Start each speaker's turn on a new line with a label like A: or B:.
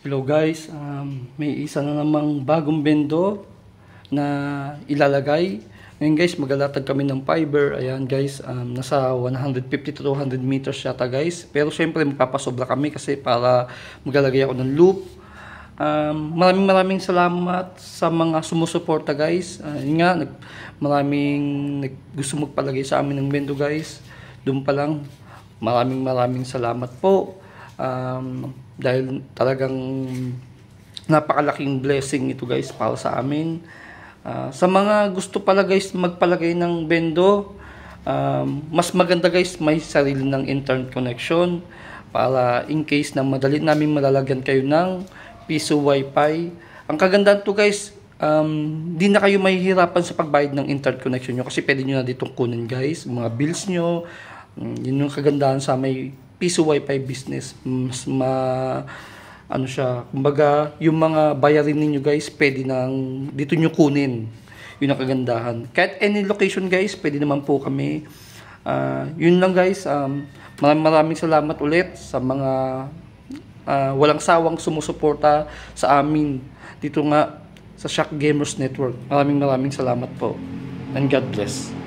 A: Hello guys, may isa na namang bagong bendo na ilalagay. Ngayon guys, maglalatag kami ng fiber. Ayan guys, nasa 150 to 200 meters yata guys. Pero syempre magpapasobra kami kasi para maglalagay ako ng loop. Maraming salamat sa mga sumusuporta guys. Yun nga, maraming gusto magpalagay sa amin ng bendo guys. Doon pa lang, maraming salamat po. Dahil talagang napakalaking blessing ito guys para sa amin. Sa mga gusto pala guys magpalagay ng bendo, mas maganda guys may sarili ng internet connection para in case na madali namin malalagyan kayo ng piso wifi. Ang kagandahan to guys, di na kayo mahihirapan sa pagbayad ng internet connection nyo kasi pwede nyo na ditong kunin guys, mga bills nyo. Yun yung kagandahan sa may piso wifi business. Mas ano siya, kumbaga yung mga bayarin ninyo guys pwede nang dito nyo kunin. Yun ang kagandahan. Kahit any location guys, pwede naman po kami. Yun lang guys. Maraming salamat ulit sa mga walang sawang sumusuporta sa amin dito nga sa Shock Gamers Network. Maraming salamat po. And God bless.